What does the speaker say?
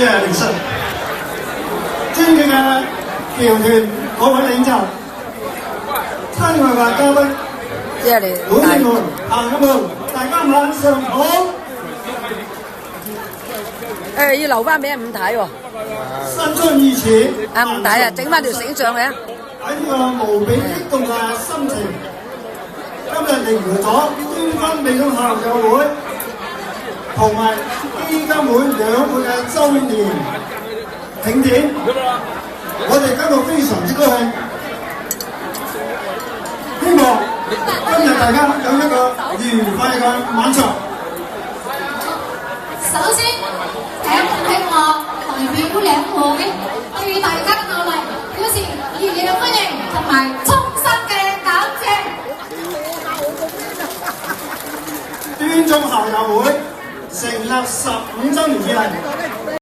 嘅歷史。尊敬嘅僑團各位領袖、親愛嘅嘉賓、老師們、朋友們，大家晚上好。誒要留翻俾人五睇喎。新春伊始，啊唔睇啊，整翻條繩上去啊！喺呢個無比激動嘅心情，今日迎來咗端分美中校友會同埋基金會兩會嘅週年慶典，我哋感到非常之高興。希望今日大家有一個愉快嘅晚上。首先，請我代表兩會對大家嘅努力表示熱烈嘅歡迎同埋衷心嘅感謝。端中校友會成立15週年以嚟，